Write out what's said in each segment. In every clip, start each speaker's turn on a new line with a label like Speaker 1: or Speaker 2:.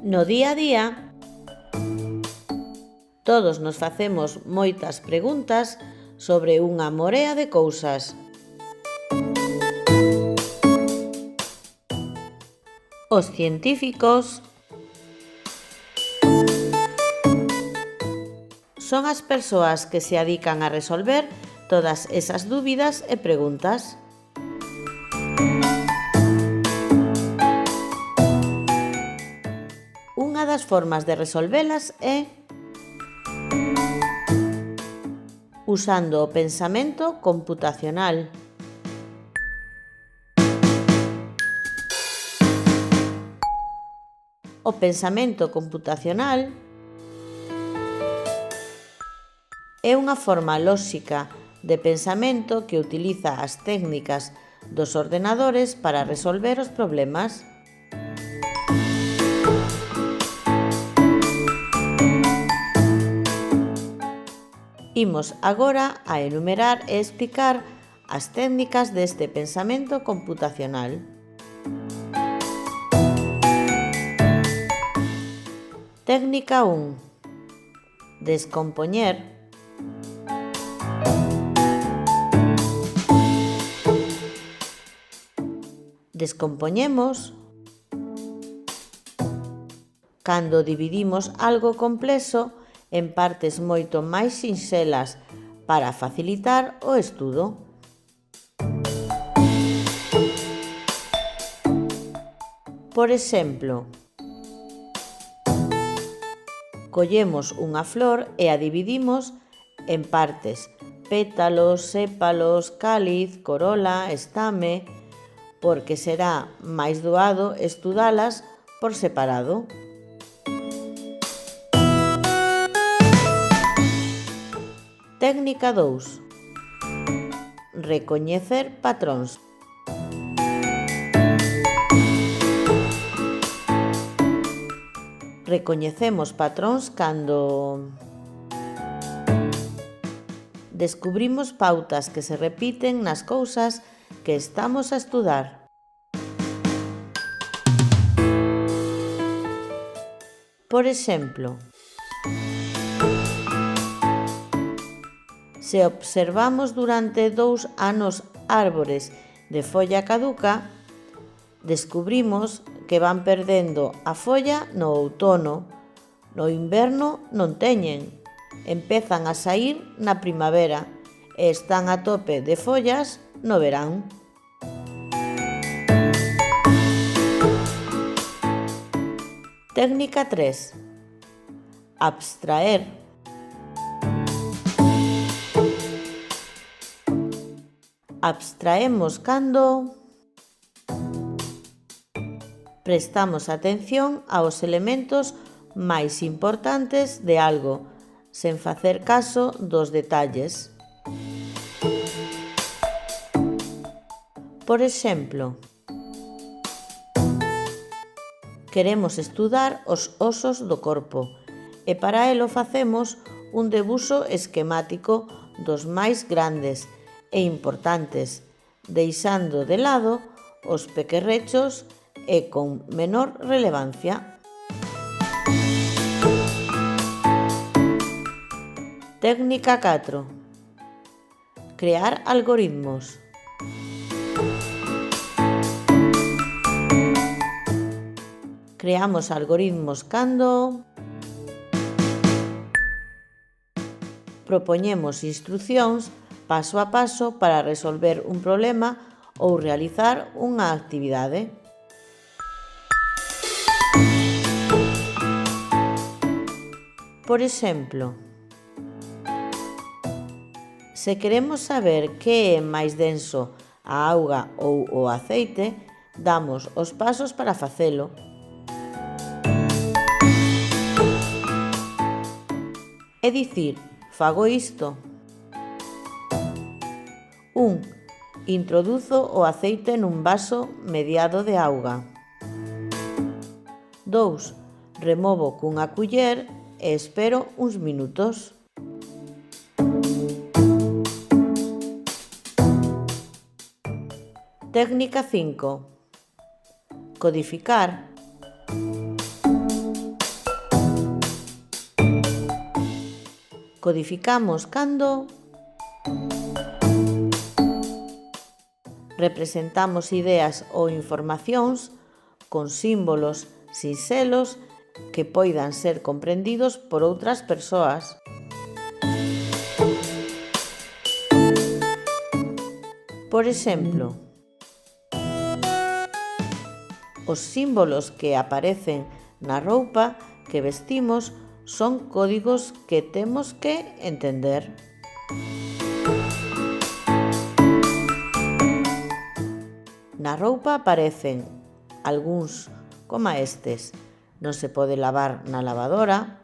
Speaker 1: No día a día, todos nos facemos moitas preguntas sobre unha morea de cousas. Os científicos son as persoas que se adican a resolver todas esas dúbidas e preguntas. Unha das formas de resolvelas é usando o pensamento computacional. O pensamento computacional é unha forma lóxica de pensamento que utiliza as técnicas dos ordenadores para resolver os problemas. Imos agora a enumerar e explicar as técnicas deste pensamento computacional. Técnica 1. Descompoñer. Descompoñemos cando dividimos algo complexo en partes moito máis sinxelas para facilitar o estudo. Por exemplo, collemos unha flor e a dividimos en partes: pétalos, sépalos, cáliz, corola, estame, porque será máis doado estudalas por separado. Técnica 2. Recoñecer patróns. Recoñecemos patróns cando descubrimos pautas que se repiten nas cousas que estamos a estudar. Por exemplo, se observamos durante 2 anos árbores de folla caduca, descubrimos que van perdendo a folla no outono, no inverno non teñen, empezan a saír na primavera e están a tope de follas no verán. Técnica 3. Abstraer. Abstraemos cando prestamos atención aos elementos máis importantes de algo, sen facer caso dos detalles. Por exemplo, queremos estudar os osos do corpo e para elo facemos un debuxo esquemático dos máis grandes e importantes, deixando de lado os pequerrechos e con menor relevancia. Técnica 4. Crear algoritmos. Creamos algoritmos cando propoñemos instrucións paso a paso para resolver un problema ou realizar unha actividade. Por exemplo, se queremos saber que é máis denso a auga ou o aceite, damos os pasos para facelo. É dicir, fago isto. 1. Introduzo o aceite nun vaso mediado de auga. 2. Removo cunha culler e espero uns minutos. Técnica 5. Codificar. Codificamos cando representamos ideas ou informacións con símbolos sinxelos que poidan ser comprendidos por outras persoas. Por exemplo, os símbolos que aparecen na roupa que vestimos son códigos que temos que entender. Na roupa aparecen algúns coma estes: non se pode lavar na lavadora,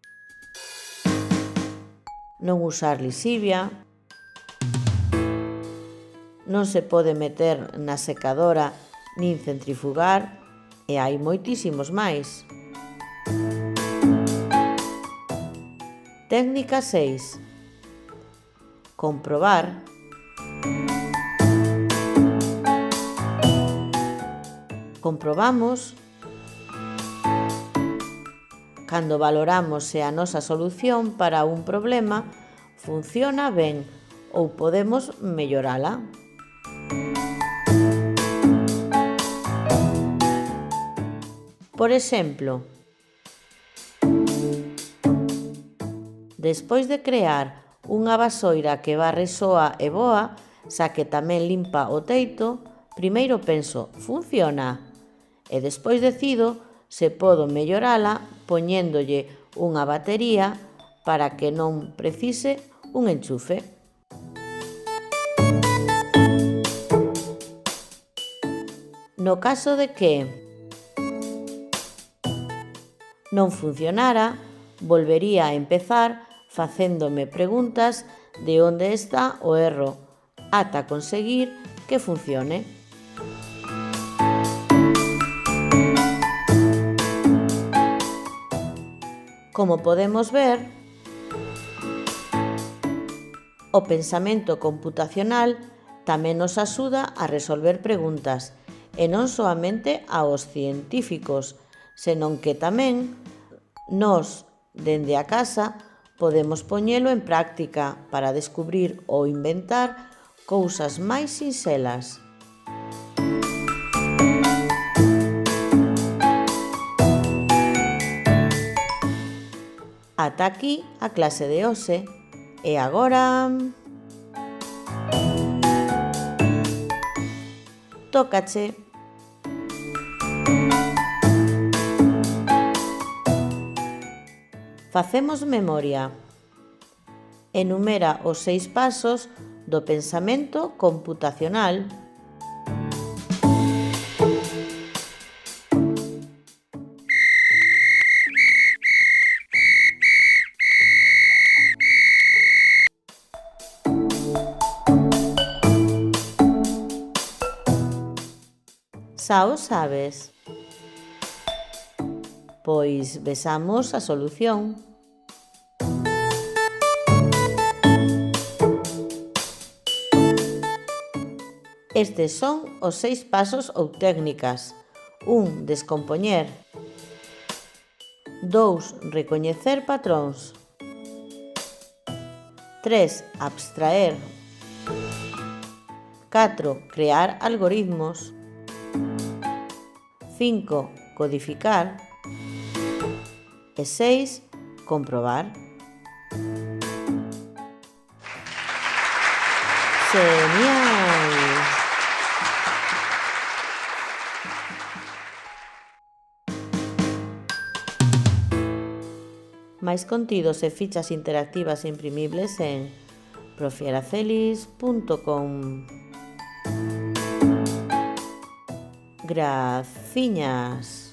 Speaker 1: non usar lixivia, non se pode meter na secadora nin centrifugar, e hai moitísimos máis. Técnica 6. Comprobar. Comprobamos cando valoramos se a nosa solución para un problema funciona ben ou podemos mellorala. Por exemplo, despois de crear unha vasoira que varre soa e boa, xa que tamén limpa o teito, primeiro penso, funciona? E despois decido se podo mellorala poñéndolle unha batería para que non precise un enchufe. No caso de que non funcionara, volvería a empezar facéndome preguntas de onde está o erro, ata conseguir que funcione. Como podemos ver, o pensamento computacional tamén nos axuda a resolver preguntas, e non soamente aos científicos, senón que tamén nós, dende a casa, podemos poñelo en práctica para descubrir ou inventar cousas máis sinxelas. Ata aquí a clase de hoxe. E agora tócache. Facemos memoria. Enumera os 6 pasos do pensamento computacional. Xa o sabes? Pois vexamos a solución. Estes son os 6 pasos ou técnicas. 1. Descompoñer. 2. Recoñecer patróns. 3. Abstraer. 4. Crear algoritmos. 5. Codificar. E 6. Comprobar. ¡Genial! Máis contidos e fichas interactivas e imprimibles en profiaracelis.com. Graciñas.